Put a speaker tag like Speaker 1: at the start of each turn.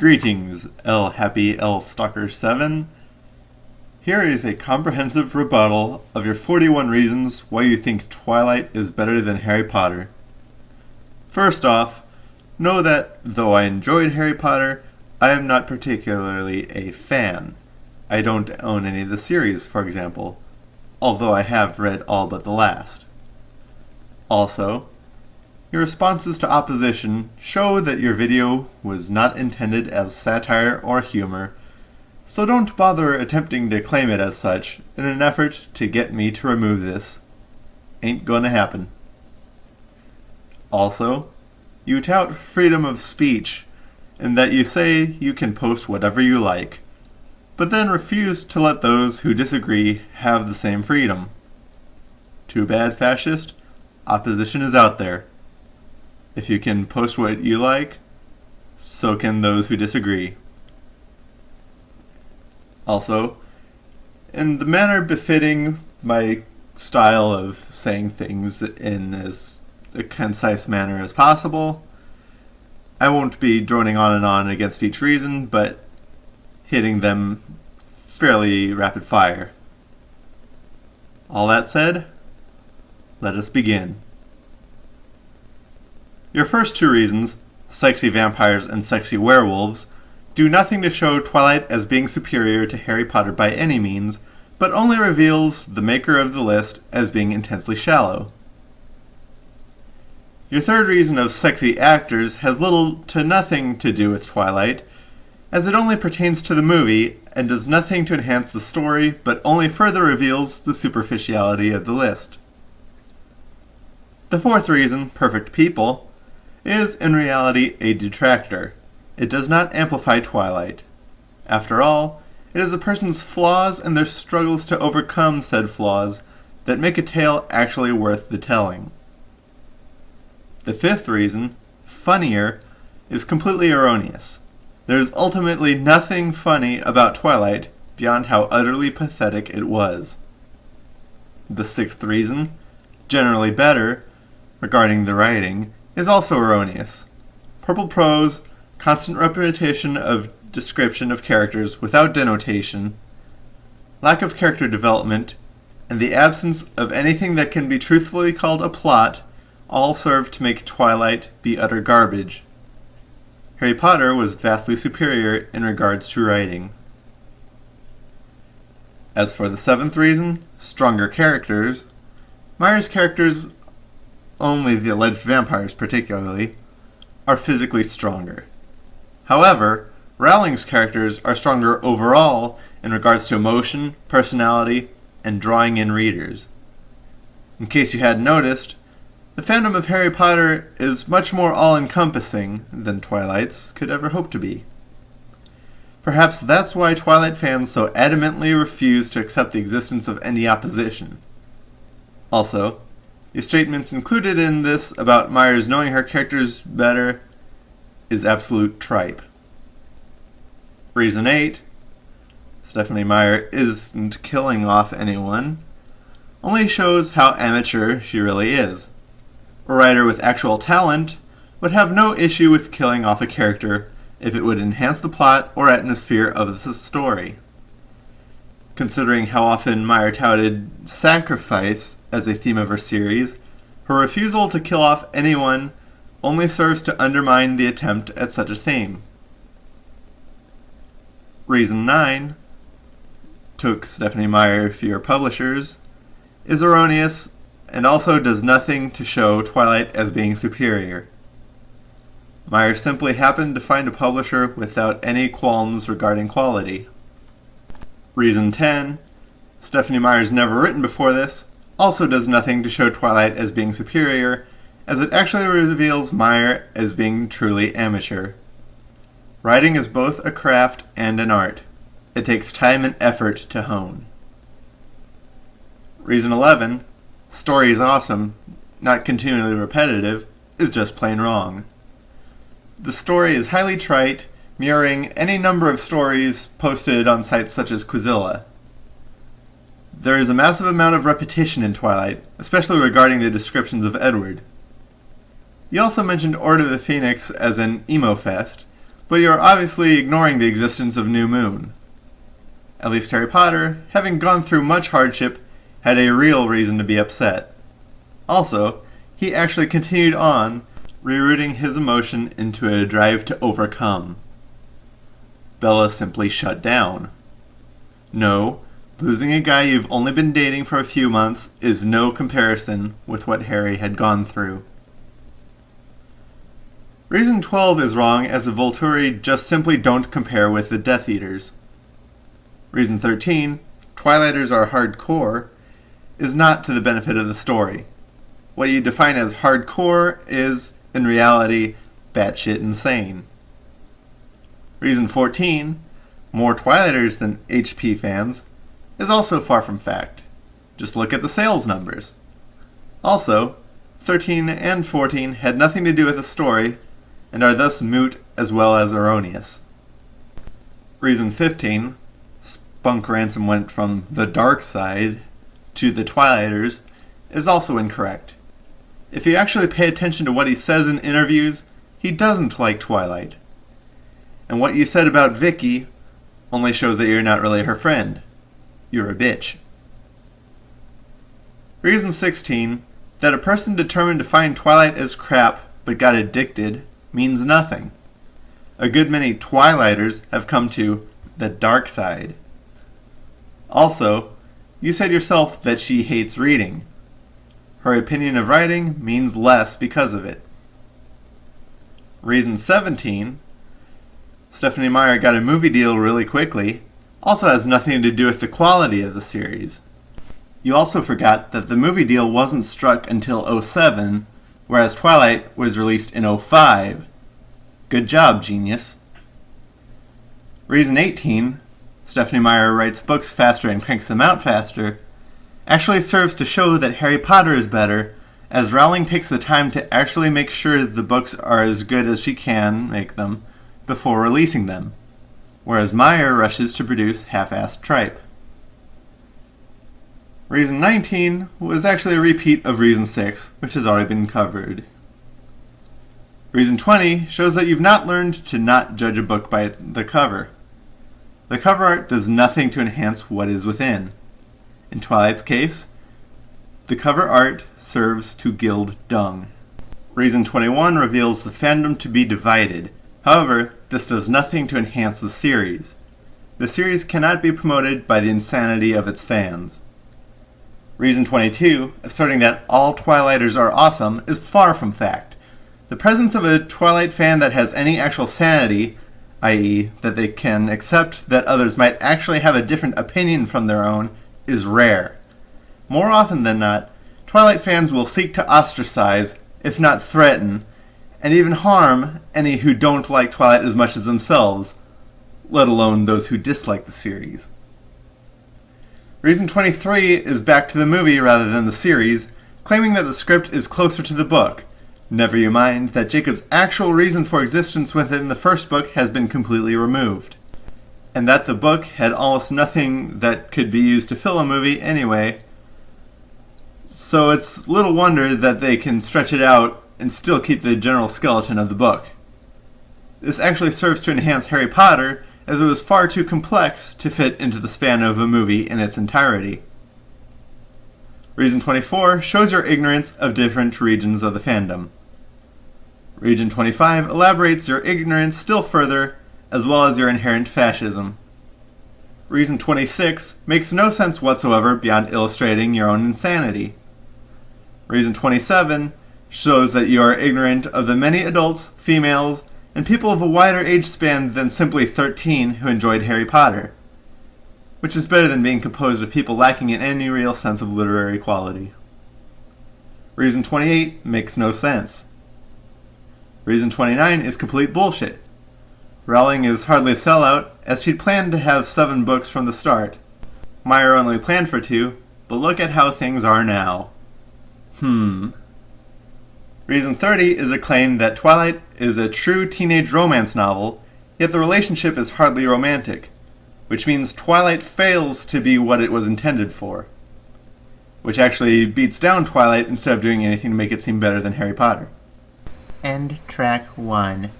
Speaker 1: Greetings, L Happy L Stalker 7. Here is a comprehensive rebuttal of your 41 reasons why you think Twilight is better than Harry Potter. First off, know that though I enjoyed Harry Potter, I am not particularly a fan. I don't own any of the series, for example, although I have read all but the last. Also, your responses to opposition show that your video was not intended as satire or humor, so don't bother attempting to claim it as such in an effort to get me to remove this. Ain't gonna happen. Also, you tout freedom of speech in that you say you can post whatever you like, but then refuse to let those who disagree have the same freedom. Too bad, fascist. Opposition is out there. If you can post what you like, so can those who disagree. Also, in the manner befitting my style of saying things in as a concise manner as possible, I won't be droning on and on against each reason, but hitting them fairly rapid fire. All that said, let us begin. Your first two reasons, sexy vampires and sexy werewolves, do nothing to show Twilight as being superior to Harry Potter by any means, but only reveals the maker of the list as being intensely shallow. Your third reason of sexy actors has little to nothing to do with Twilight, as it only pertains to the movie and does nothing to enhance the story, but only further reveals the superficiality of the list. The fourth reason, perfect people, is in reality a detractor. It does not amplify Twilight. After all, it is a person's flaws and their struggles to overcome said flaws that make a tale actually worth the telling. The fifth reason, funnier, is completely erroneous. There is ultimately nothing funny about Twilight beyond how utterly pathetic it was. The sixth reason, generally better, regarding the writing, is also erroneous. Purple prose, constant repetition of description of characters without denotation, lack of character development, and the absence of anything that can be truthfully called a plot all serve to make Twilight be utter garbage. Harry Potter was vastly superior in regards to writing. As for the seventh reason, stronger characters, Meyer's characters, only the alleged vampires particularly, are physically stronger. However, Rowling's characters are stronger overall in regards to emotion, personality, and drawing in readers. In case you hadn't noticed, the fandom of Harry Potter is much more all-encompassing than Twilight's could ever hope to be. Perhaps that's why Twilight fans so adamantly refuse to accept the existence of any opposition. Also, the statements included in this about Myers knowing her characters better is absolute tripe. Reason 8, Stephenie Meyer isn't killing off anyone, only shows how amateur she really is. A writer with actual talent would have no issue with killing off a character if it would enhance the plot or atmosphere of the story. Considering how often Meyer touted sacrifice as a theme of her series, her refusal to kill off anyone only serves to undermine the attempt at such a theme. Reason 9, took Stephenie Meyer fewer publishers, is erroneous and also does nothing to show Twilight as being superior. Meyer simply happened to find a publisher without any qualms regarding quality. Reason 10, Stephenie Meyer's never written before this, also does nothing to show Twilight as being superior, as it actually reveals Meyer as being truly amateur. Writing is both a craft and an art. It takes time and effort to hone. Reason 11, story is awesome, not continually repetitive, is just plain wrong. The story is highly trite, mirroring any number of stories posted on sites such as Quizilla. There is a massive amount of repetition in Twilight, especially regarding the descriptions of Edward. You also mentioned Order of the Phoenix as an emo fest, but you are obviously ignoring the existence of New Moon. At least Harry Potter, having gone through much hardship, had a real reason to be upset. Also, he actually continued on, rerouting his emotion into a drive to overcome. Bella simply shut down. No, losing a guy you've only been dating for a few months is no comparison with what Harry had gone through. Reason 12 is wrong, as the Volturi just simply don't compare with the Death Eaters. Reason 13, Twilighters are hardcore, is not to the benefit of the story. What you define as hardcore is, in reality, batshit insane. Reason 14, more Twilighters than HP fans, is also far from fact. Just look at the sales numbers. Also, 13 and 14 had nothing to do with the story, and are thus moot as well as erroneous. Reason 15, Spunk Ransom went from the dark side to the Twilighters, is also incorrect. If you actually pay attention to what he says in interviews, he doesn't like Twilight. And what you said about Vicky only shows that you're not really her friend. You're a bitch. Reason 16, that a person determined to find Twilight as crap but got addicted means nothing. A good many Twilighters have come to the dark side. Also, you said yourself that she hates reading. Her opinion of writing means less because of it. Reason 17, Stephenie Meyer got a movie deal really quickly, also has nothing to do with the quality of the series. You also forgot that the movie deal wasn't struck until 2007, whereas Twilight was released in 2005. Good job, genius. Reason 18, Stephenie Meyer writes books faster and cranks them out faster, actually serves to show that Harry Potter is better, as Rowling takes the time to actually make sure the books are as good as she can make them before releasing them, whereas Meyer rushes to produce half-assed tripe. Reason 19 was actually a repeat of Reason 6, which has already been covered. Reason 20 shows that you've not learned to not judge a book by the cover. The cover art does nothing to enhance what is within. In Twilight's case, the cover art serves to gild dung. Reason 21 reveals the fandom to be divided. However, this does nothing to enhance the series. The series cannot be promoted by the insanity of its fans. Reason 22, asserting that all Twilighters are awesome, is far from fact. The presence of a Twilight fan that has any actual sanity, i.e., that they can accept that others might actually have a different opinion from their own, is rare. More often than not, Twilight fans will seek to ostracize, if not threaten, and even harm any who don't like Twilight as much as themselves, let alone those who dislike the series. Reason 23 is back to the movie rather than the series, claiming that the script is closer to the book. Never you mind that Jacob's actual reason for existence within the first book has been completely removed, and that the book had almost nothing that could be used to fill a movie anyway, so it's little wonder that they can stretch it out and still keep the general skeleton of the book. This actually serves to enhance Harry Potter, as it was far too complex to fit into the span of a movie in its entirety. Reason 24 shows your ignorance of different regions of the fandom. Reason 25 elaborates your ignorance still further, as well as your inherent fascism. Reason 26 makes no sense whatsoever beyond illustrating your own insanity. Reason 27 shows that you are ignorant of the many adults, females, and people of a wider age span than simply 13 who enjoyed Harry Potter, which is better than being composed of people lacking in any real sense of literary quality. Reason 28 makes no sense. Reason 29 is complete bullshit. Rowling is hardly a sellout, as she'd planned to have 7 books from the start. Meyer only planned for 2, but look at how things are now. Reason 30 is a claim that Twilight is a true teenage romance novel, yet the relationship is hardly romantic, which means Twilight fails to be what it was intended for, which actually beats down Twilight instead of doing anything to make it seem better than Harry Potter.
Speaker 2: End track 1.